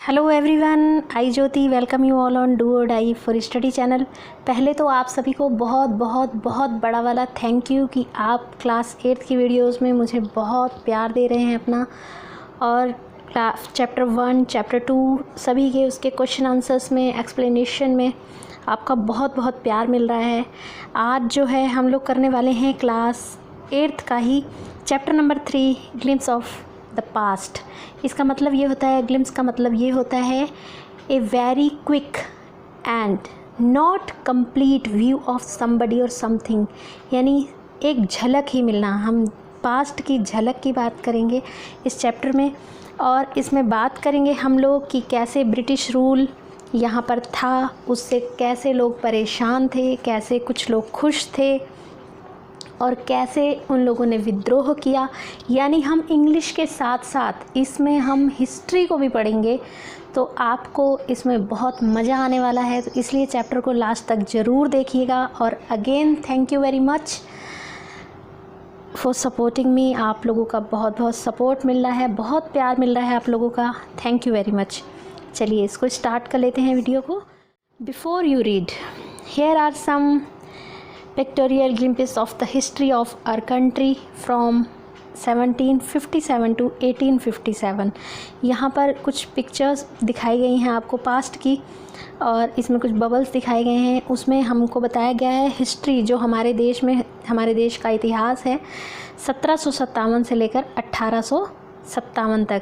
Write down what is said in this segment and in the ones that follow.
Hello everyone, I Jyoti welcome you all on do और die for study channel. पहले तो आप सभी को बहुत बहुत बहुत बड़ा वाला थैंक यू कि आप क्लास 8 की वीडियोस में मुझे बहुत प्यार दे रहे हैं अपना। और चैप्टर 1 चैप्टर 2 सभी के उसके क्वेश्चन आंसर्स में एक्सप्लेनेशन में आपका बहुत बहुत प्यार मिल रहा है। आज जो है हम लोग करने वाले हैं क्लास 8 का ही chapter number 3 glimpses of the past. इसका मतलब ये होता है, ग्लिम्स का मतलब ये होता है a very quick and not complete view of somebody और समथिंग, यानी एक झलक ही मिलना। हम पास्ट की झलक की बात करेंगे इस चैप्टर में, और इसमें बात करेंगे हम लोग कि कैसे ब्रिटिश रूल यहाँ पर था, उससे कैसे लोग परेशान थे, कैसे कुछ लोग खुश थे और कैसे उन लोगों ने विद्रोह किया। यानी हम इंग्लिश के साथ साथ इसमें हम हिस्ट्री को भी पढ़ेंगे, तो आपको इसमें बहुत मज़ा आने वाला है। तो इसलिए चैप्टर को लास्ट तक ज़रूर देखिएगा। और again thank you very much for supporting me. आप लोगों का बहुत बहुत सपोर्ट मिल रहा है, बहुत प्यार मिल रहा है आप लोगों का। Thank you very much. चलिए इसको स्टार्ट कर लेते हैं वीडियो को। Before you read, here are some pictorial glimpses of the history of our country from 1757 to 1857। यहाँ पर कुछ पिक्चर्स दिखाई गई हैं आपको पास्ट की, और इसमें कुछ बबल्स दिखाए गए हैं। उसमें हमको बताया गया है हिस्ट्री, जो हमारे देश में हमारे देश का इतिहास है 1757 से लेकर 1857 तक।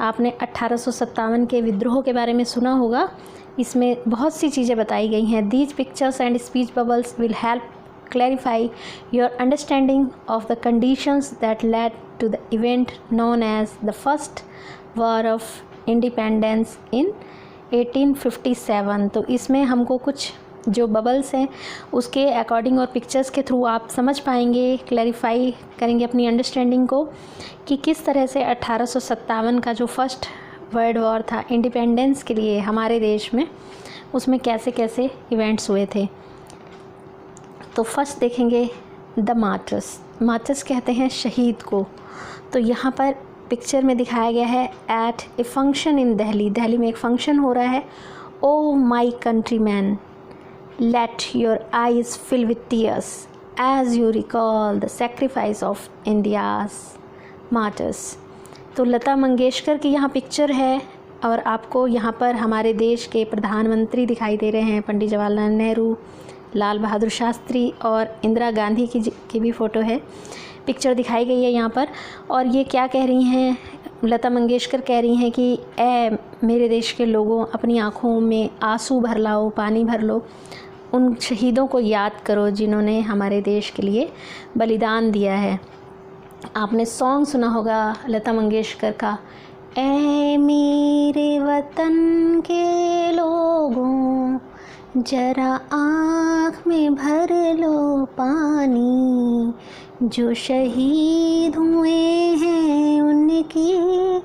आपने 1857 के विद्रोह के बारे में सुना होगा। इसमें बहुत सी चीज़ें बताई गई हैं। These pictures and speech bubbles will help clarify your understanding of the conditions that led to the event known as the First War of Independence in 1857। तो इसमें हमको कुछ जो बबल्स हैं उसके अकॉर्डिंग और पिक्चर्स के थ्रू आप समझ पाएंगे, क्लैरिफाई करेंगे अपनी अंडरस्टैंडिंग को कि किस तरह से 1857 का जो फर्स्ट वर्ल्ड वॉर था इंडिपेंडेंस के लिए हमारे देश में, उसमें कैसे कैसे इवेंट्स हुए थे। तो फर्स्ट देखेंगे द मार्टर्स। मार्टर्स कहते हैं शहीद को। तो यहाँ पर पिक्चर में दिखाया गया है at a function in Delhi. Delhi में एक फंक्शन हो रहा है। O my country man, let your eyes fill with tears as you recall the sacrifice of India's martyrs. तो लता मंगेशकर की यहाँ पिक्चर है, और आपको यहाँ पर हमारे देश के प्रधानमंत्री दिखाई दे रहे हैं, पंडित जवाहरलाल नेहरू, लाल बहादुर शास्त्री और इंदिरा गांधी की भी फ़ोटो है, पिक्चर दिखाई गई है यहाँ पर। और ये क्या कह रही हैं, लता मंगेशकर कह रही हैं कि ए मेरे देश के लोगों, अपनी आँखों में आंसू भर लाओ, पानी भर लो, उन शहीदों को याद करो जिन्होंने हमारे देश के लिए बलिदान दिया है। आपने सॉन्ग सुना होगा लता मंगेशकर का, ए मेरे वतन के लोगों जरा आँख में भर लो पानी, जो शहीद हुए हैं उनकी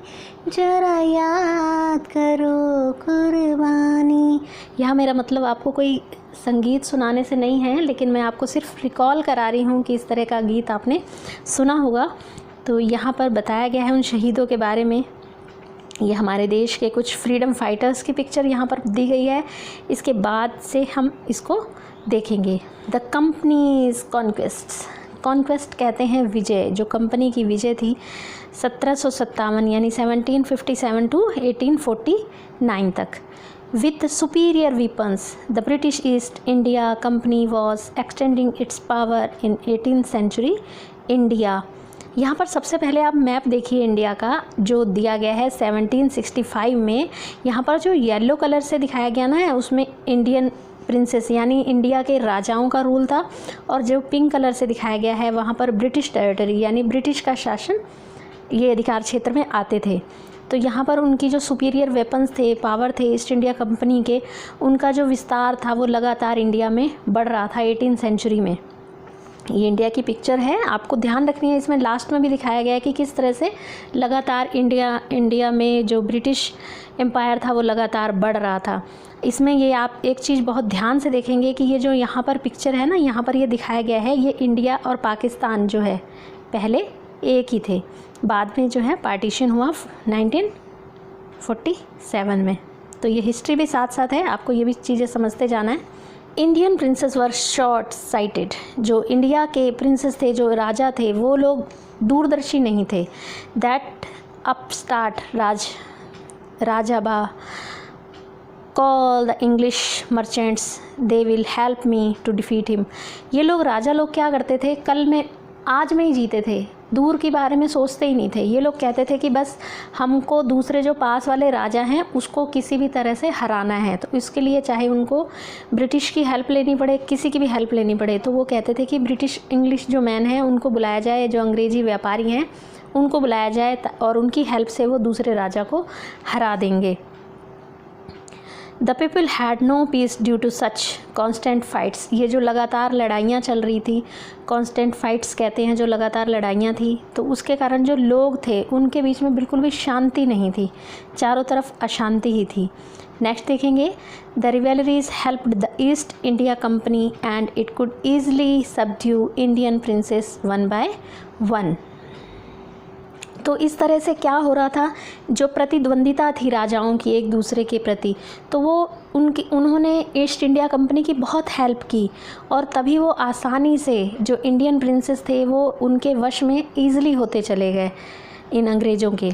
जरा याद करो कुर्बानी। यह मेरा मतलब आपको कोई संगीत सुनाने से नहीं है, लेकिन मैं आपको सिर्फ रिकॉल करा रही हूँ कि इस तरह का गीत आपने सुना होगा। तो यहाँ पर बताया गया है उन शहीदों के बारे में। ये हमारे देश के कुछ फ्रीडम फाइटर्स की पिक्चर यहाँ पर दी गई है। इसके बाद से हम इसको देखेंगे। The companies कॉन्क्वेस्ट्स। कॉन्क्वेस्ट कहते हैं विजय, जो कंपनी की विजय थी 1757 यानी 1757 टू 1849 तक। With superior weapons the British East India Company was extending its power in 18th century India. यहाँ पर सबसे पहले आप मैप देखिए इंडिया का, जो दिया गया है 1765 में। यहाँ पर जो येलो कलर से दिखाया गया ना है, उसमें इंडियन प्रिंसेस यानी इंडिया के राजाओं का रूल था, और जो पिंक कलर से दिखाया गया है वहाँ पर ब्रिटिश टेरिटरी यानी ब्रिटिश का शासन ये अधिकार क्षेत्र में आते थे। तो यहाँ पर उनकी जो सुपीरियर वेपन्स थे, पावर थे ईस्ट इंडिया कंपनी के, उनका जो विस्तार था वो लगातार इंडिया में बढ़ रहा था 18th सेंचुरी में। ये इंडिया की पिक्चर है, आपको ध्यान रखनी है। इसमें लास्ट में भी दिखाया गया है कि किस तरह से लगातार इंडिया में जो ब्रिटिश एम्पायर था वो लगातार बढ़ रहा था। इसमें ये आप एक चीज़ बहुत ध्यान से देखेंगे कि ये जो यहाँ पर पिक्चर है ना, यहाँ पर ये दिखाया गया है, ये इंडिया और पाकिस्तान जो है पहले एक ही थे, बाद में जो है पार्टीशन हुआ 47 में। तो ये हिस्ट्री भी साथ साथ है, आपको ये भी चीज़ें समझते जाना है। Indian princes were short sighted. जो इंडिया के प्रिंसेस थे, जो राजा थे, वो लोग दूरदर्शी नहीं थे। दैट अपस्टार्ट राजाबा call the English merchants they will help me to defeat him. ये लोग राजा लोग क्या करते थे, कल में आज में ही जीते थे, दूर के बारे में सोचते ही नहीं थे। ये लोग कहते थे कि बस हमको दूसरे जो पास वाले राजा हैं उसको किसी भी तरह से हराना है। तो इसके लिए चाहे उनको ब्रिटिश की हेल्प लेनी पड़े, किसी की भी हेल्प लेनी पड़े, तो वो कहते थे कि ब्रिटिश इंग्लिश जो मैन हैं उनको बुलाया जाए, जो अंग्रेज़ी व्यापारी हैं उनको बुलाया जाए और उनकी हेल्प से वो दूसरे राजा को हरा देंगे। The people had no peace due to such constant fights. ये जो लगातार लड़ाइयाँ चल रही थी, कॉन्स्टेंट फाइट्स कहते हैं जो लगातार लड़ाइयाँ थी, तो उसके कारण जो लोग थे उनके बीच में बिल्कुल भी शांति नहीं थी, चारों तरफ अशांति ही थी। नेक्स्ट देखेंगे, the rivalries helped the East India Company and it could easily subdue Indian princes one by one. तो इस तरह से क्या हो रहा था, जो प्रतिद्वंदिता थी राजाओं की एक दूसरे के प्रति, तो वो उन्होंने ईस्ट इंडिया कंपनी की बहुत हेल्प की और तभी वो आसानी से जो इंडियन प्रिंसेस थे वो उनके वश में ईज़िली होते चले गए इन अंग्रेज़ों के।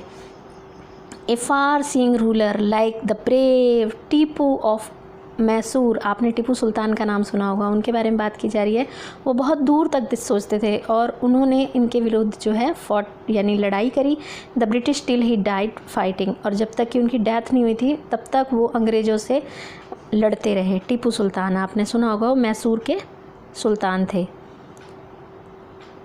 A far seeing ruler like the brave Tipu of Mysore, आपने टीपू सुल्तान का नाम सुना होगा, उनके बारे में बात की जा रही है। वो बहुत दूर तक सोचते थे और उन्होंने इनके विरुद्ध जो है फॉट यानी लड़ाई करी। The British till he died fighting, और जब तक कि उनकी डेथ नहीं हुई थी तब तक वो अंग्रेज़ों से लड़ते रहे। टीपू सुल्तान आपने सुना होगा, वो मैसूर के सुल्तान थे।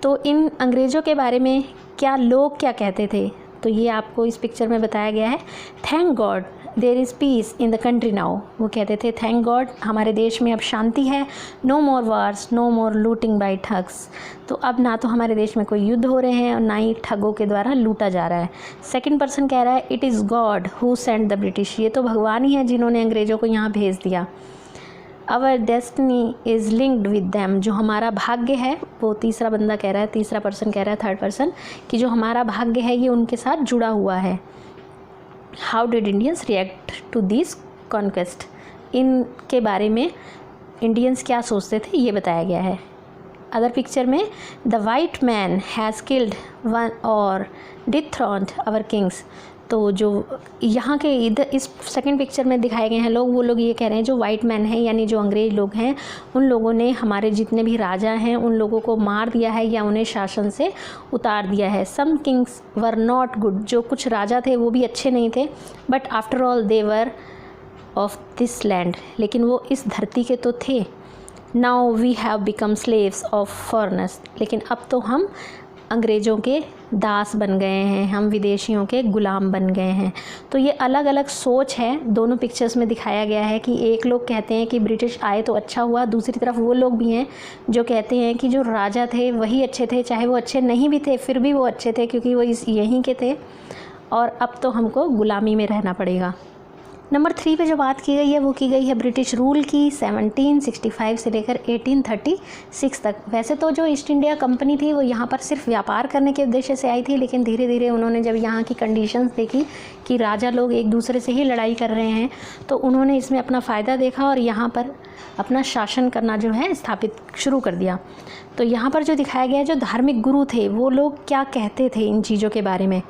तो इन अंग्रेज़ों के बारे में क्या लोग क्या कहते थे, तो ये आपको इस पिक्चर में बताया गया है। Thank God there is peace in the country now. वो कहते थे थैंक गॉड हमारे देश में अब शांति है। नो मोर वार्स, नो मोर लूटिंग बाय ठग्स। तो अब ना तो हमारे देश में कोई युद्ध हो रहे हैं और ना ही ठगों के द्वारा लूटा जा रहा है। सेकंड पर्सन कह रहा है it is God who sent the British. ये तो भगवान ही है जिन्होंने अंग्रेज़ों को यहाँ भेज दिया। Our destiny is linked with them. जो हमारा भाग्य है, वो तीसरा बंदा कह रहा है, तीसरा पर्सन कह रहा है, थर्ड पर्सन, कि जो हमारा भाग्य है ये उनके साथ जुड़ा हुआ है। How did Indians react to this conquest. इनके बारे में इंडियंस क्या सोचते थे ये बताया गया है। अदर पिक्चर में the white man has killed one और डिथ्रॉन्ड आवर किंग्स। तो जो यहाँ के इधर इस सेकंड पिक्चर में दिखाए गए हैं लोग, वो लोग ये कह रहे हैं जो वाइट मैन हैं यानी जो अंग्रेज़ लोग हैं, उन लोगों ने हमारे जितने भी राजा हैं उन लोगों को मार दिया है या उन्हें शासन से उतार दिया है। Some kings were not good. जो कुछ राजा थे वो भी अच्छे नहीं थे, but after all they were of this land. लेकिन वो इस धरती के तो थे। Now we have become slaves of foreigners. लेकिन अब तो हम अंग्रेज़ों के दास बन गए हैं, हम विदेशियों के गुलाम बन गए हैं। तो ये अलग अलग सोच है, दोनों पिक्चर्स में दिखाया गया है कि एक लोग कहते हैं कि ब्रिटिश आए तो अच्छा हुआ, दूसरी तरफ वो लोग भी हैं जो कहते हैं कि जो राजा थे वही अच्छे थे, चाहे वो अच्छे नहीं भी थे फिर भी वो अच्छे थे क्योंकि वो यहीं के थे और अब तो हमको गुलामी में रहना पड़ेगा। नंबर 3 पे जो बात की गई है वो की गई है ब्रिटिश रूल की 1765 से लेकर 1836 तक। वैसे तो जो ईस्ट इंडिया कंपनी थी वो यहाँ पर सिर्फ व्यापार करने के उद्देश्य से आई थी, लेकिन धीरे धीरे उन्होंने जब यहाँ की कंडीशंस देखी कि राजा लोग एक दूसरे से ही लड़ाई कर रहे हैं तो उन्होंने इसमें अपना फ़ायदा देखा और यहाँ पर अपना शासन करना जो है स्थापित शुरू कर दिया। तो यहाँ पर जो दिखाया गया है जो धार्मिक गुरु थे वो लोग क्या कहते थे इन चीज़ों के बारे में।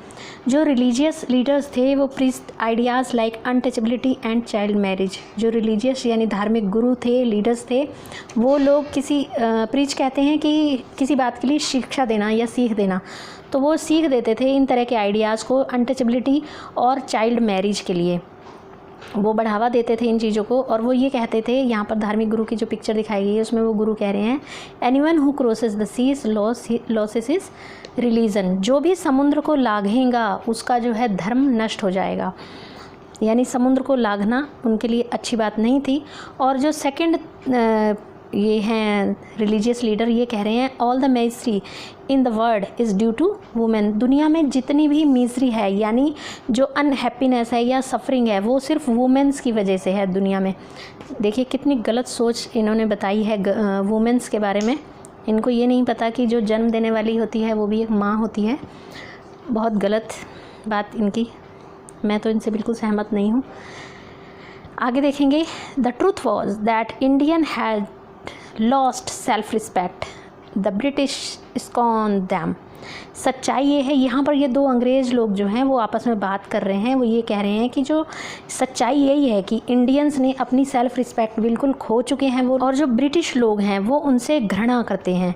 जो रिलीजियस लीडर्स थे वो priest ideas like untouchability and child marriage. जो रिलीजियस यानी धार्मिक गुरु थे, लीडर्स थे, वो लोग किसी प्रीच कहते हैं कि किसी बात के लिए शिक्षा देना या सीख देना, तो वो सीख देते थे इन तरह के आइडियाज़ को अनटचेबिलिटी और चाइल्ड मैरिज के लिए वो बढ़ावा देते थे इन चीज़ों को। और वो ये कहते थे, यहाँ पर धार्मिक गुरु की जो पिक्चर दिखाई गई है उसमें वो गुरु कह रहे हैं anyone who crosses the seas loses his religion. जो भी समुद्र को लांघेगा उसका जो है धर्म नष्ट हो जाएगा, यानी समुद्र को लांघना उनके लिए अच्छी बात नहीं थी। और जो सेकंड ये हैं रिलीजियस लीडर, ये कह रहे हैं all the misery in the world is due to women. दुनिया में जितनी भी मिजरी है यानी जो अनहैप्पीनेस है या सफरिंग है वो सिर्फ वुमेन्स की वजह से है दुनिया में। देखिए कितनी गलत सोच इन्होंने बताई है वुमेन्स के बारे में। इनको ये नहीं पता कि जो जन्म देने वाली होती है वो भी एक माँ होती है। बहुत गलत बात इनकी मैं तो इनसे बिल्कुल सहमत नहीं हूँ। आगे देखेंगे, the truth was that Indian had lost self respect, the British scorn them. सच्चाई ये है, यहाँ पर ये दो अंग्रेज़ लोग जो हैं वो आपस में बात कर रहे हैं, वो ये कह रहे हैं कि जो सच्चाई यही है कि इंडियंस ने अपनी सेल्फ रिस्पेक्ट बिल्कुल खो चुके हैं वो, और जो ब्रिटिश लोग हैं वो उनसे घृणा करते हैं।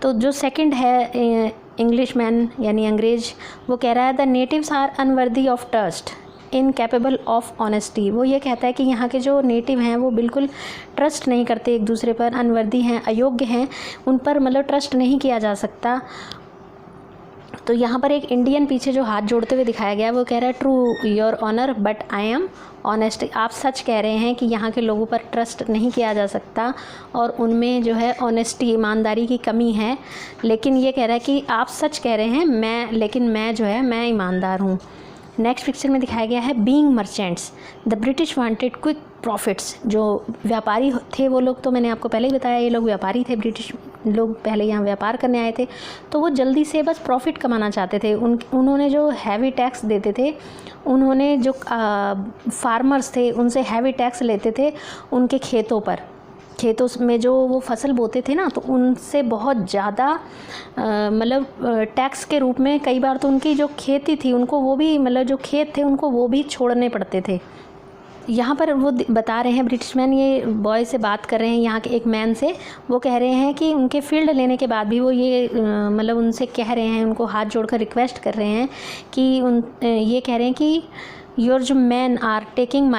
तो जो सेकंड है इंग्लिशमैन यानी अंग्रेज़, वो कह रहा है the natives are unworthy of trust, incapable of honesty. वो ये कहता है कि यहाँ के जो नेटिव हैं वो बिल्कुल ट्रस्ट नहीं करते एक दूसरे पर, अनवर्दी हैं, अयोग्य हैं, उन पर मतलब ट्रस्ट नहीं किया जा सकता। तो यहाँ पर एक इंडियन पीछे जो हाथ जोड़ते हुए दिखाया गया है वो कह रहा है true your honour but I am honest. आप सच कह रहे हैं कि यहाँ के लोगों पर ट्रस्ट नहीं किया जा सकता और उनमें जो है ऑनेस्टी, ईमानदारी की कमी है, लेकिन ये कह रहा है कि आप सच कह रहे हैं, मैं जो है मैं ईमानदार हूँ। नेक्स्ट पिक्चर में दिखाया गया है being merchants, the British wanted quick profits. जो व्यापारी थे वो लोग, तो मैंने आपको पहले ही बताया ये लोग व्यापारी थे, ब्रिटिश लोग पहले यहाँ व्यापार करने आए थे, तो वो जल्दी से बस प्रॉफिट कमाना चाहते थे। उन्होंने जो हैवी टैक्स देते थे, उन्होंने जो फार्मर्स थे उनसे हैवी टैक्स लेते थे उनके खेतों में जो वो फसल बोते थे ना, तो उनसे बहुत ज़्यादा मतलब टैक्स के रूप में कई बार तो उनकी जो खेती थी उनको वो भी मतलब जो खेत थे उनको वो भी छोड़ने पड़ते थे। यहाँ पर वो बता रहे हैं, ब्रिटिशमैन ये बॉय से बात कर रहे हैं यहाँ के एक मैन से, वो कह रहे हैं कि उनके फील्ड लेने के बाद भी वो ये मतलब उनसे कह रहे हैं, उनको हाथ जोड़कर रिक्वेस्ट कर रहे हैं कि ये कह रहे हैं कि योर जो man are taking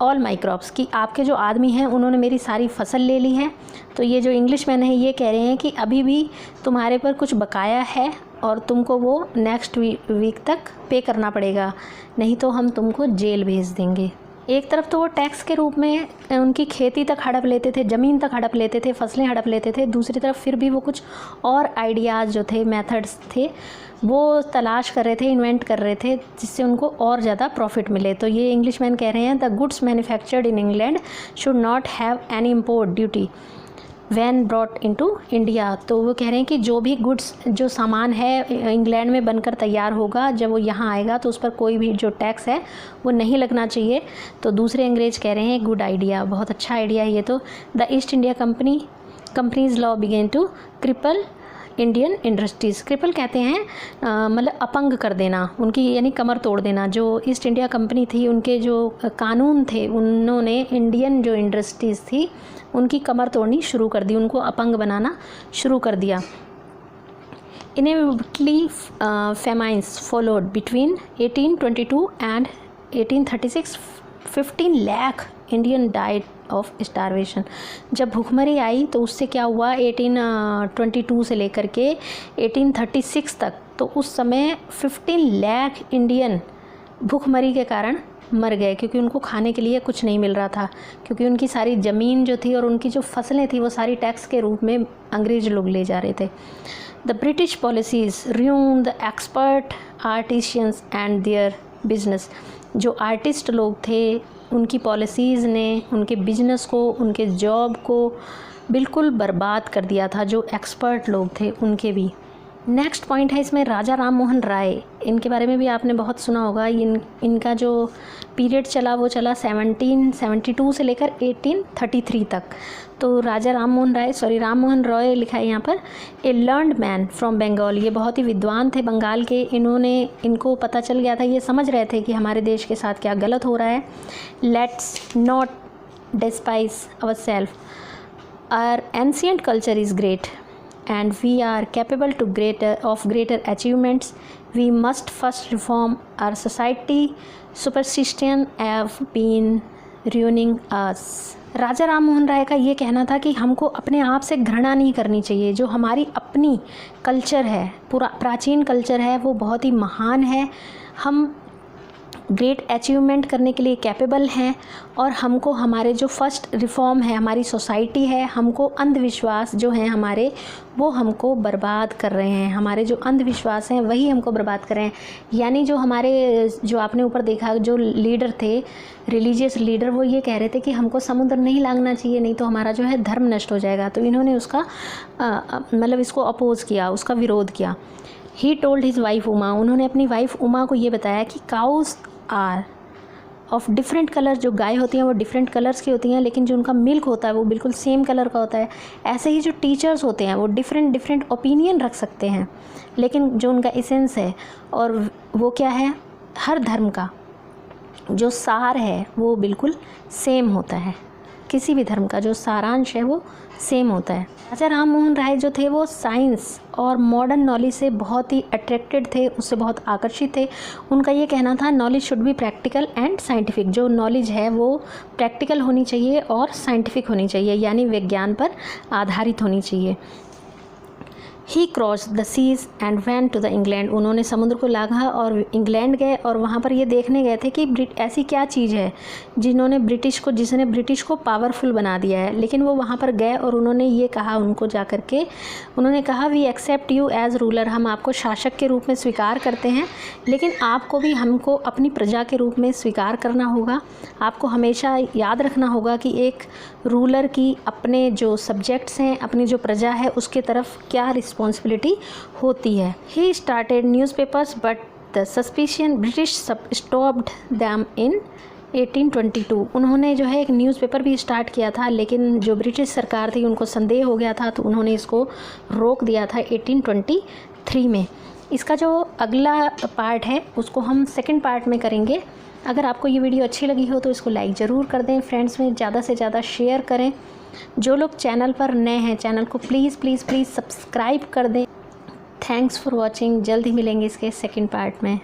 all my crops, कि आपके जो आदमी हैं उन्होंने मेरी सारी फसल ले ली है। तो ये जो इंग्लिशमैन है ये कह रहे हैं कि अभी भी तुम्हारे पर कुछ बकाया है और तुमको वो नेक्स्ट वीक तक पे करना पड़ेगा, नहीं तो हम तुमको जेल भेज देंगे। एक तरफ तो वो टैक्स के रूप में उनकी खेती तक हड़प लेते थे, ज़मीन तक हड़प लेते थे, फसलें हड़प लेते थे, दूसरी तरफ फिर भी वो कुछ और आइडियाज़ जो थे, मेथड्स थे, वो तलाश कर रहे थे, इन्वेंट कर रहे थे जिससे उनको और ज़्यादा प्रॉफिट मिले। तो ये इंग्लिशमैन कह रहे हैं the goods manufactured in England should not have any import duty when brought into India. तो वो कह रहे हैं कि जो भी गुड्स, जो सामान है इंग्लैंड में बनकर तैयार होगा, जब वो यहाँ आएगा तो उस पर कोई भी जो टैक्स है वो नहीं लगना चाहिए। तो दूसरे अंग्रेज कह रहे हैं गुड आइडिया, बहुत अच्छा आइडिया है ये तो। The East India company's law began to cripple Indian industries. Cripple कहते हैं मतलब अपंग कर देना उनकी, यानी कमर तोड़ देना। जो ईस्ट इंडिया कंपनी थी उनके जो कानून थे उन्होंने इंडियन जो इंडस्ट्रीज़ थी उनकी कमर तोड़नी शुरू कर दी, उनको अपंग बनाना शुरू कर दिया। Inevitably famines followed between 1822 and 1836. 15 lakh Indian died of starvation. जब भूखमरी आई तो उससे क्या हुआ, 1822 से लेकर के 1836 तक, तो उस समय 15 लाख इंडियन भूखमरी के कारण मर गए, क्योंकि उनको खाने के लिए कुछ नहीं मिल रहा था, क्योंकि उनकी सारी ज़मीन जो थी और उनकी जो फसलें थी वो सारी टैक्स के रूप में अंग्रेज लोग ले जा रहे थे। The British policies ruined the expert artisans and their business. जो आर्टिस्ट लोग थे उनकी पॉलिसीज़ ने उनके बिजनेस को, उनके जॉब को बिल्कुल बर्बाद कर दिया था, जो एक्सपर्ट लोग थे उनके भी। नेक्स्ट पॉइंट है इसमें राजा राम मोहन राय। इनके बारे में भी आपने बहुत सुना होगा। इनका जो पीरियड चला वो चला 1772 से लेकर 1833 तक। तो राजा राम मोहन रॉय लिखा है यहाँ पर। ए लर्नड मैन फ्रॉम बंगाल, ये बहुत ही विद्वान थे बंगाल के। इनको पता चल गया था, ये समझ रहे थे कि हमारे देश के साथ क्या गलत हो रहा है। Let's not despise our self, our ancient culture is great and we are capable to greater achievements. We must first reform our society. Superstition have been ruining us. राजा राम मोहन राय का ये कहना था कि हमको अपने आप से घृणा नहीं करनी चाहिए। जो हमारी अपनी कल्चर है, प्राचीन कल्चर है, वो बहुत ही महान है। हम ग्रेट अचीवमेंट करने के लिए कैपेबल हैं, और हमको हमारे जो फर्स्ट रिफॉर्म है, हमारी सोसाइटी है, हमको अंधविश्वास जो हैं हमारे, वो हमको बर्बाद कर रहे हैं। हमारे जो अंधविश्वास हैं वही हमको बर्बाद कर रहे हैं। यानी जो हमारे, जो आपने ऊपर देखा, जो लीडर थे, रिलीजियस लीडर, वो ये कह रहे थे कि हमको समुद्र नहीं लांघना चाहिए, नहीं तो हमारा जो है धर्म नष्ट हो जाएगा। तो इन्होंने उसका मतलब इसको अपोज़ किया, उसका विरोध किया। He told his wife Uma, उन्होंने अपनी वाइफ उमा को ये बताया कि cows are of different colour. जो गाय होती हैं वो डिफरेंट कलर्स की होती हैं, लेकिन जो उनका मिल्क होता है वो बिल्कुल सेम कलर का होता है। ऐसे ही जो टीचर्स होते हैं वो डिफरेंट ओपिनियन रख सकते हैं, लेकिन जो उनका एसेंस है और वो क्या है, हर धर्म का जो सार है वो बिल्कुल सेम होता है। किसी भी धर्म का जो सारांश है वो सेम होता है। राजा राम मोहन राय जो थे वो साइंस और मॉडर्न नॉलेज से बहुत ही अट्रैक्टेड थे, उससे बहुत आकर्षित थे। उनका ये कहना था knowledge should be practical and scientific. जो नॉलेज है वो प्रैक्टिकल होनी चाहिए और साइंटिफिक होनी चाहिए, यानी विज्ञान पर आधारित होनी चाहिए। He cross the seas and went to the England. उन्होंने समुद्र को लांघा और इंग्लैंड गए और वहाँ पर ये देखने गए थे कि ऐसी क्या चीज़ है जिसने ब्रिटिश को पावरफुल बना दिया है। लेकिन वो वहाँ पर गए और उन्होंने ये कहा, उनको जा कर के उन्होंने कहा we accept you as ruler. हम आपको शासक के रूप में स्वीकार करते हैं, लेकिन आपको भी हमको अपनी प्रजा के रूप में स्वीकार करना होगा। आपको हमेशा याद रखना होगा कि एक रूलर की अपने जो सब्जेक्ट्स हैं, अपनी जो प्रजा है, उसके तरफ क्या रिस्पॉन्सिबिलिटी होती है। He started newspapers but the suspicion British stopped them in 1822। उन्होंने जो है एक न्यूज़पेपर भी स्टार्ट किया था, लेकिन जो ब्रिटिश सरकार थी उनको संदेह हो गया था, तो उन्होंने इसको रोक दिया था 1823 में। इसका जो अगला पार्ट है उसको हम सेकंड पार्ट में करेंगे। अगर आपको ये वीडियो अच्छी लगी हो तो इसको लाइक ज़रूर कर दें, फ्रेंड्स में ज़्यादा से ज़्यादा शेयर करें। जो लोग चैनल पर नए हैं चैनल को प्लीज़ प्लीज़ प्लीज़ सब्सक्राइब कर दें। Thanks for watching. जल्द ही मिलेंगे इसके सेकंड पार्ट में।